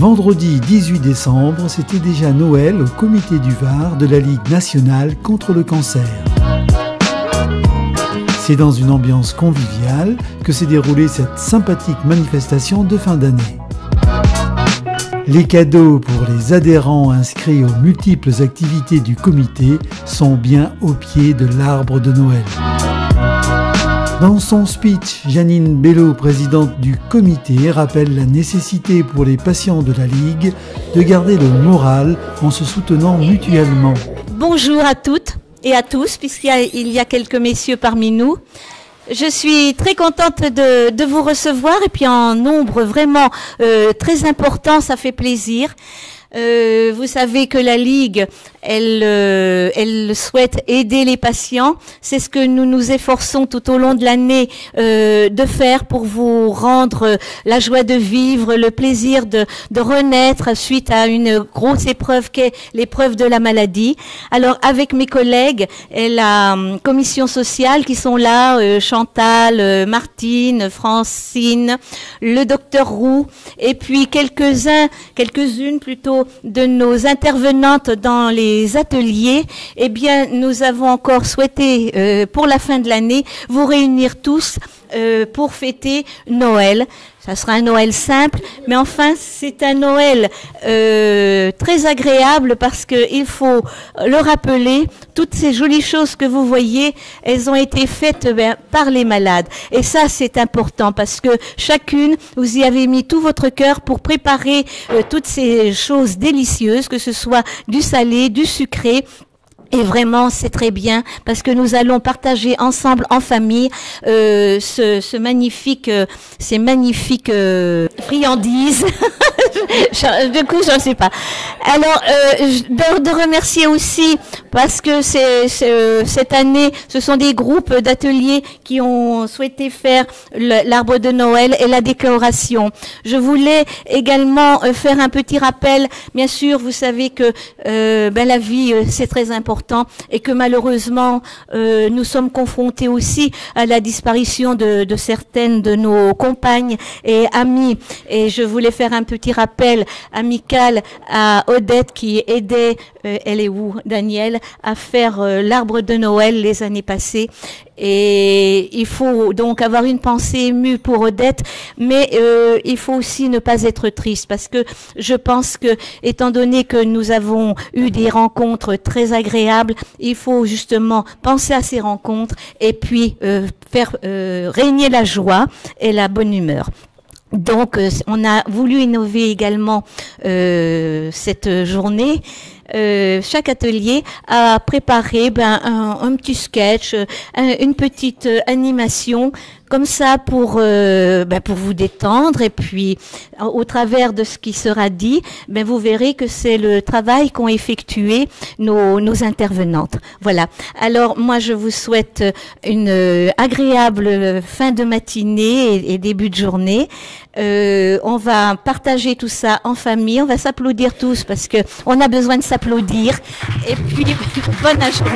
Vendredi 18 décembre, c'était déjà Noël au comité du Var de la Ligue nationale contre le cancer. C'est dans une ambiance conviviale que s'est déroulée cette sympathique manifestation de fin d'année. Les cadeaux pour les adhérents inscrits aux multiples activités du comité sont bien au pied de l'arbre de Noël. Dans son speech, Janine Bello, présidente du comité, rappelle la nécessité pour les patients de la Ligue de garder le moral en se soutenant mutuellement. Bonjour à toutes et à tous, puisqu'il y a quelques messieurs parmi nous. Je suis très contente de vous recevoir et puis en nombre vraiment très important, ça fait plaisir. Vous savez que la Ligue, elle souhaite aider les patients. C'est ce que nous nous efforçons tout au long de l'année de faire pour vous rendre la joie de vivre, le plaisir de renaître suite à une grosse épreuve qu'est l'épreuve de la maladie. Alors avec mes collègues et la commission sociale qui sont là, Chantal, Martine, Francine, le docteur Roux et puis quelques-unes plutôt de nos intervenantes dans les ateliers, eh bien, nous avons encore souhaité, pour la fin de l'année, vous réunir tous pour fêter Noël. Ça sera un Noël simple, mais enfin, c'est un Noël très agréable parce que il faut le rappeler, toutes ces jolies choses que vous voyez, elles ont été faites par les malades. Et ça, c'est important parce que chacune, vous y avez mis tout votre cœur pour préparer toutes ces choses délicieuses, que ce soit du salé, du sucré. Et vraiment, c'est très bien parce que nous allons partager ensemble en famille ces magnifiques friandises. Du coup, je ne sais pas. Alors, de remercier aussi parce que cette année, ce sont des groupes d'ateliers qui ont souhaité faire l'arbre de Noël et la décoration. Je voulais également faire un petit rappel. Bien sûr, vous savez que la vie, c'est très important. Et que malheureusement, nous sommes confrontés aussi à la disparition de certaines de nos compagnes et amies. Et je voulais faire un petit rappel amical à Odette qui aidait, elle est où, Daniel, à faire l'arbre de Noël les années passées. Et il faut donc avoir une pensée émue pour Odette, mais il faut aussi ne pas être triste parce que je pense que, étant donné que nous avons eu des rencontres très agréables, il faut justement penser à ces rencontres et puis faire régner la joie et la bonne humeur. Donc, on a voulu innover également cette journée. Chaque atelier a préparé un petit sketch, une petite animation comme ça pour vous détendre et puis au travers de ce qui sera dit, vous verrez que c'est le travail qu'ont effectué nos intervenantes. Voilà. Alors moi je vous souhaite une agréable fin de matinée et début de journée. On va partager tout ça en famille, on va s'applaudir tous parce que on a besoin de s'applaudir et puis bonne journée.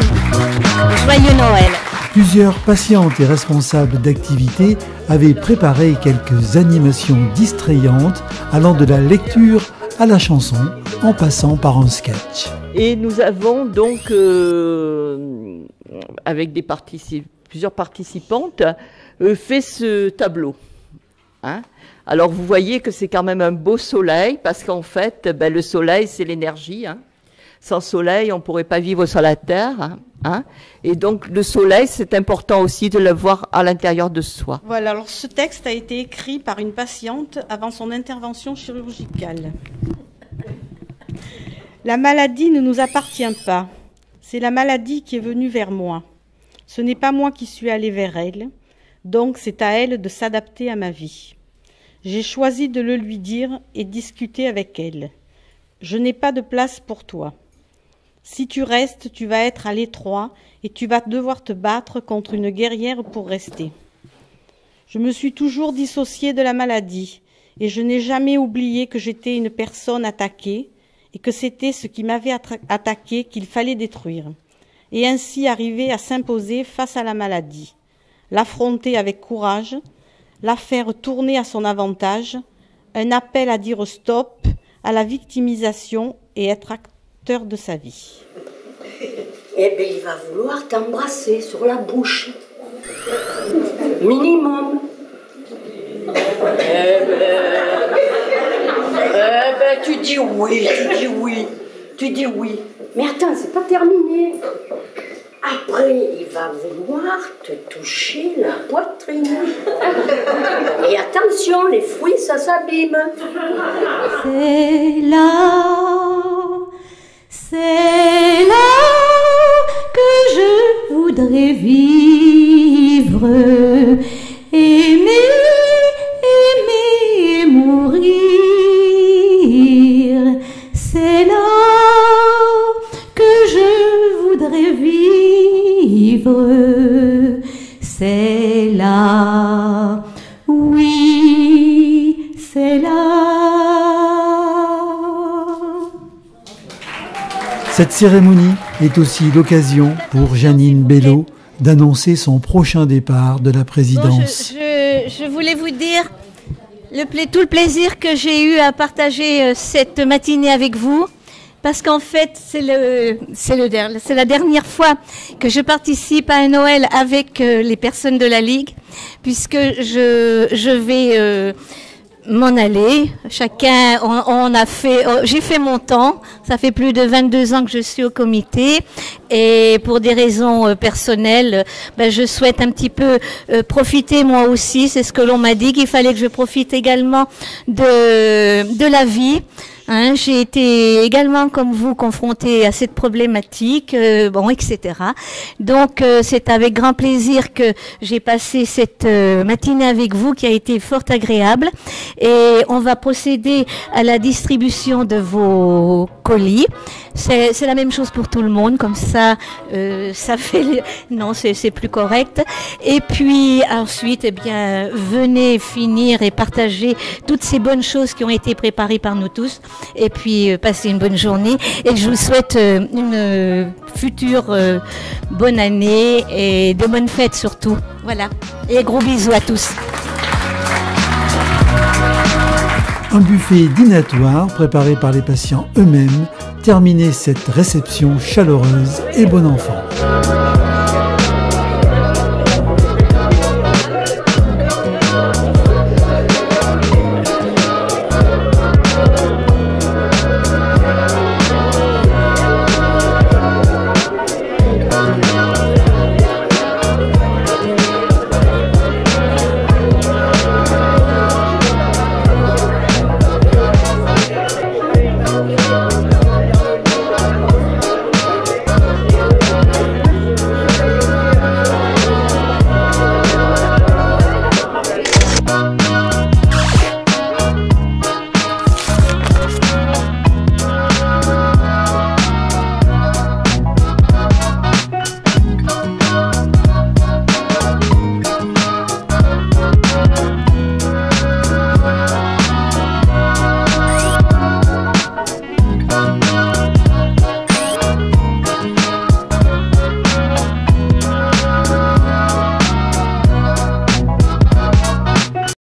Joyeux Noël. Plusieurs patientes et responsables d'activités avaient préparé quelques animations distrayantes allant de la lecture à la chanson en passant par un sketch. Et nous avons donc, avec plusieurs participantes, fait ce tableau. Alors vous voyez que c'est quand même un beau soleil parce qu'en fait, le soleil c'est l'énergie. Sans soleil, on ne pourrait pas vivre sur la terre. Et donc le soleil, c'est important aussi de le voir à l'intérieur de soi. Voilà, alors ce texte a été écrit par une patiente avant son intervention chirurgicale. La maladie ne nous appartient pas. C'est la maladie qui est venue vers moi. Ce n'est pas moi qui suis allée vers elle. Donc c'est à elle de s'adapter à ma vie. J'ai choisi de le lui dire et discuter avec elle. Je n'ai pas de place pour toi. Si tu restes, tu vas être à l'étroit et tu vas devoir te battre contre une guerrière pour rester. Je me suis toujours dissociée de la maladie et je n'ai jamais oublié que j'étais une personne attaquée et que c'était ce qui m'avait attaqué qu'il fallait détruire et ainsi arriver à s'imposer face à la maladie, l'affronter avec courage, la faire tourner à son avantage, un appel à dire stop à la victimisation et être acteur de sa vie. Eh bien, il va vouloir t'embrasser sur la bouche. Minimum. Tu dis oui, tu dis oui. Mais attends, c'est pas terminé. Après, il va vouloir te toucher la poitrine. Et attention, les fruits, ça s'abîme. C'est là que je voudrais vivre, aimer, aimer, mourir. C'est là que je voudrais vivre. C'est là, oui, c'est là. Cette cérémonie est aussi l'occasion pour Janine Bello d'annoncer son prochain départ de la présidence. Bon, je voulais vous dire tout le plaisir que j'ai eu à partager cette matinée avec vous, parce qu'en fait c'est la dernière fois que je participe à un Noël avec les personnes de la Ligue, puisque je vais m'en aller. Chacun, j'ai fait mon temps. Ça fait plus de 22 ans que je suis au comité, et pour des raisons personnelles, je souhaite un petit peu profiter moi aussi. C'est ce que l'on m'a dit, qu'il fallait que je profite également de la vie. J'ai été également, comme vous, confrontée à cette problématique, etc. Donc, c'est avec grand plaisir que j'ai passé cette matinée avec vous, qui a été fort agréable. Et on va procéder à la distribution de vos colis. C'est la même chose pour tout le monde, comme ça, ça fait... Non, c'est plus correct. Et puis, ensuite, venez finir et partager toutes ces bonnes choses qui ont été préparées par nous tous. Et puis, passez une bonne journée. Et je vous souhaite une future bonne année et de bonnes fêtes surtout. Voilà. Et gros bisous à tous. Un buffet dînatoire préparé par les patients eux-mêmes terminait cette réception chaleureuse et bon enfant.